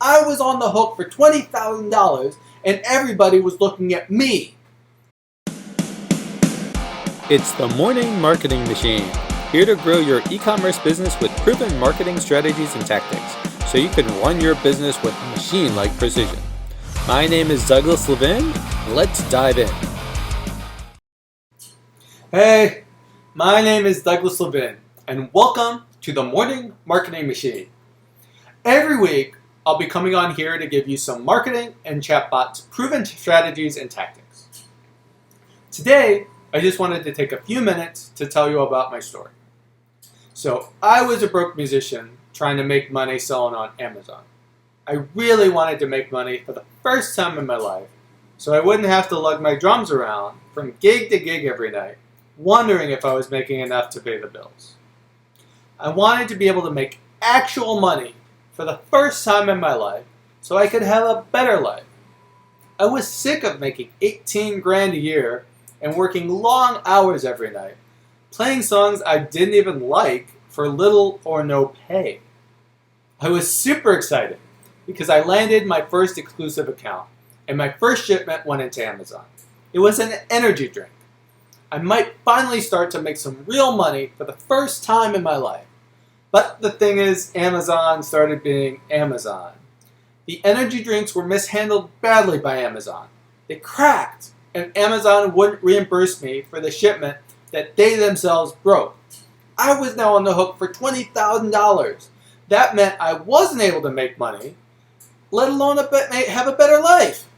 I was on the hook for $20,000 and everybody was looking at me. It's the Morning Marketing Machine, here to grow your e-commerce business with proven marketing strategies and tactics, so you can run your business with machine-like precision. My name is Douglas Levin. Let's dive in. Hey, my name is Douglas Levin, and welcome to the Morning Marketing Machine. Every week, I'll be coming on here to give you some marketing and chatbots proven strategies and tactics. Today, I just wanted to take a few minutes to tell you about my story. So, I was a broke musician trying to make money selling on Amazon. I really wanted to make money for the first time in my life, so I wouldn't have to lug my drums around from gig to gig every night, wondering if I was making enough to pay the bills. I wanted to be able to make actual money for the first time in my life so I could have a better life. I was sick of making 18 grand a year and working long hours every night, playing songs I didn't even like for little or no pay. I was super excited because I landed my first exclusive account and my first shipment went into Amazon. It was an energy drink. I might finally start to make some real money for the first time in my life. But the thing is, Amazon started being Amazon. The energy drinks were mishandled badly by Amazon. They cracked, and Amazon wouldn't reimburse me for the shipment that they themselves broke. I was now on the hook for $20,000. That meant I wasn't able to make money, let alone have a better life.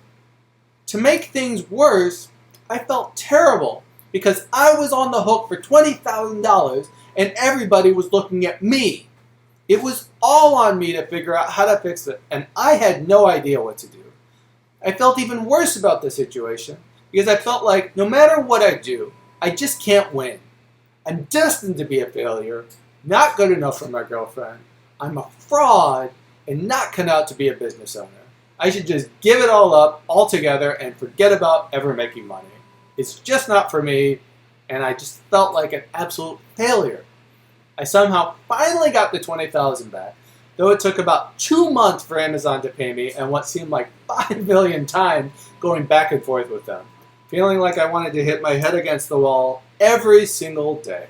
To make things worse, I felt terrible because I was on the hook for $20,000 and everybody was looking at me. It was all on me to figure out how to fix it, and I had no idea what to do. I felt even worse about the situation because I felt like no matter what I do, I just can't win. I'm destined to be a failure, not good enough for my girlfriend. I'm a fraud and not cut out to be a business owner. I should just give it all up altogether and forget about ever making money. It's just not for me, and I just felt like an absolute failure. I somehow finally got the $20,000 back, though it took about 2 months for Amazon to pay me and what seemed like 5 billion times going back and forth with them, feeling like I wanted to hit my head against the wall every single day.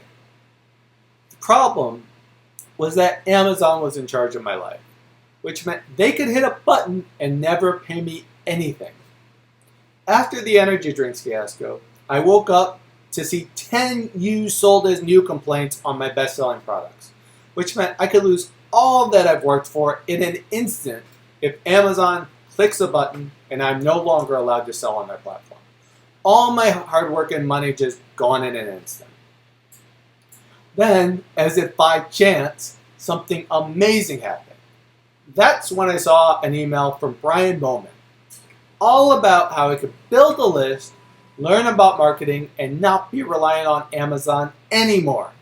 The problem was that Amazon was in charge of my life, which meant they could hit a button and never pay me anything. After the energy drinks fiasco, I woke up to see 10 used sold as new complaints on my best-selling products, which meant I could lose all that I've worked for in an instant if Amazon clicks a button and I'm no longer allowed to sell on their platform. All my hard work and money just gone in an instant. Then, as if by chance, something amazing happened. That's when I saw an email from Brian Bowman, all about how I could build a list, learn about marketing, and not be reliant on Amazon anymore.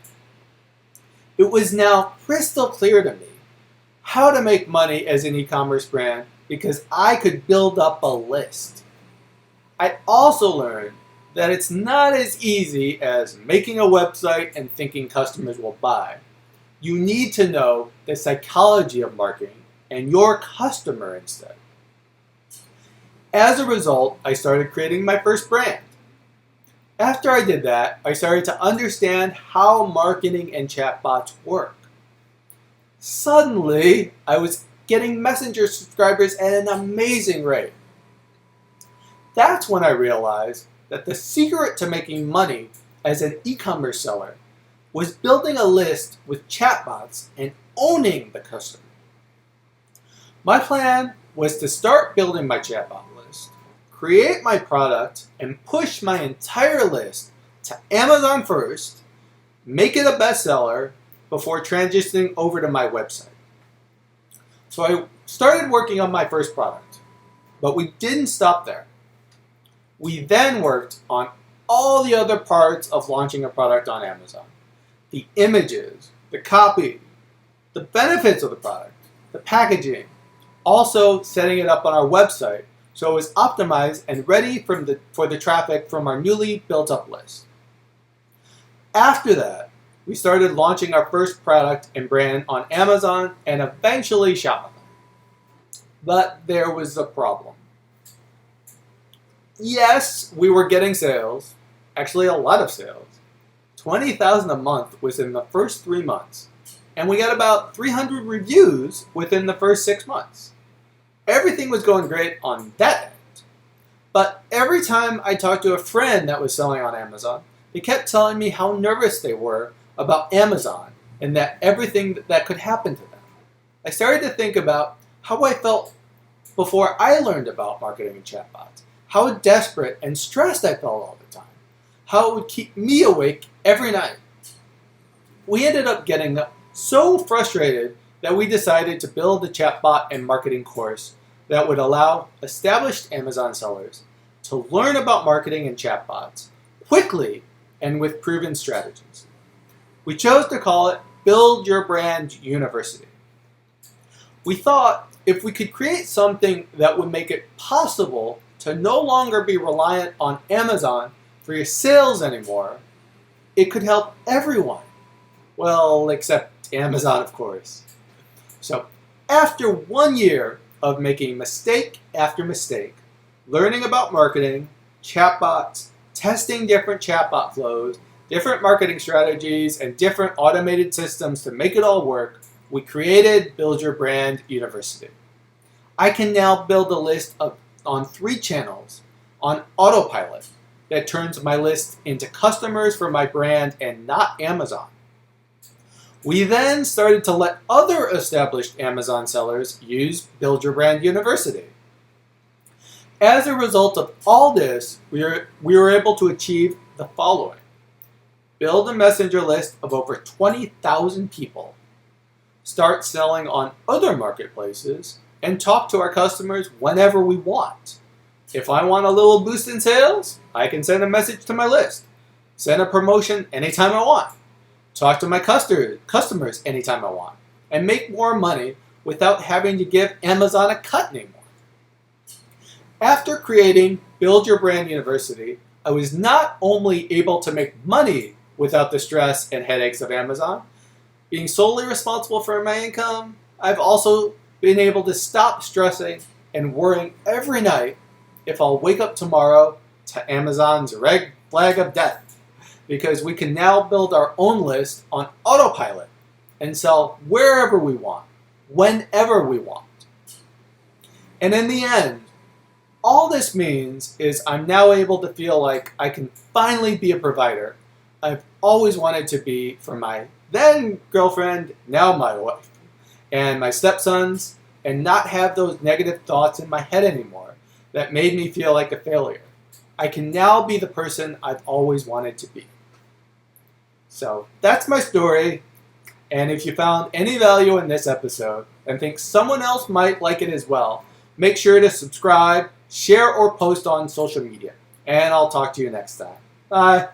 It was now crystal clear to me how to make money as an e-commerce brand because I could build up a list. I also learned that it's not as easy as making a website and thinking customers will buy. You need to know the psychology of marketing and your customer instead. As a result, I started creating my first brand. After I did that, I started to understand how marketing and chatbots work. Suddenly, I was getting Messenger subscribers at an amazing rate. That's when I realized that the secret to making money as an e-commerce seller was building a list with chatbots and owning the customer. My plan was to start building my chatbot list, create my product, and push my entire list to Amazon first, make it a bestseller before transitioning over to my website. So I started working on my first product, but we didn't stop there. We then worked on all the other parts of launching a product on Amazon. The images, the copy, the benefits of the product, the packaging, also setting it up on our website so it was optimized and ready for the traffic from our newly built up list. After that, we started launching our first product and brand on Amazon and eventually Shopify. But there was a problem. Yes, we were getting sales, actually a lot of sales. 20,000 a month within the first 3 months. And we got about 300 reviews within the first 6 months. Everything was going great on that end. But every time I talked to a friend that was selling on Amazon, they kept telling me how nervous they were about Amazon and that everything that could happen to them. I started to think about how I felt before I learned about marketing and chatbots, how desperate and stressed I felt all the time, how it would keep me awake every night. We ended up getting so frustrated that we decided to build a chatbot and marketing course that would allow established Amazon sellers to learn about marketing and chatbots quickly and with proven strategies. We chose to call it Build Your Brand University. We thought if we could create something that would make it possible to no longer be reliant on Amazon for your sales anymore, it could help everyone. Well, except Amazon, of course. So, after 1 year of making mistake after mistake, learning about marketing, chatbots, testing different chatbot flows, different marketing strategies, and different automated systems to make it all work, we created Build Your Brand University. I can now build a list on 3 channels on autopilot that turns my list into customers for my brand and not Amazon. We then started to let other established Amazon sellers use Build Your Brand University. As a result of all this, we were able to achieve the following. Build a messenger list of over 20,000 people, start selling on other marketplaces, and talk to our customers whenever we want. If I want a little boost in sales, I can send a message to my list, send a promotion anytime I want, talk to my customers anytime I want, and make more money without having to give Amazon a cut anymore. After creating Build Your Brand University, I was not only able to make money without the stress and headaches of Amazon, being solely responsible for my income, I've also been able to stop stressing and worrying every night if I'll wake up tomorrow to Amazon's red flag of death, because we can now build our own list on autopilot and sell wherever we want, whenever we want. And in the end, all this means is I'm now able to feel like I can finally be a provider I've always wanted to be for my then girlfriend, now my wife, and my stepsons, and not have those negative thoughts in my head anymore that made me feel like a failure. I can now be the person I've always wanted to be. So that's my story, and if you found any value in this episode and think someone else might like it as well, make sure to subscribe, share, or post on social media. And I'll talk to you next time. Bye.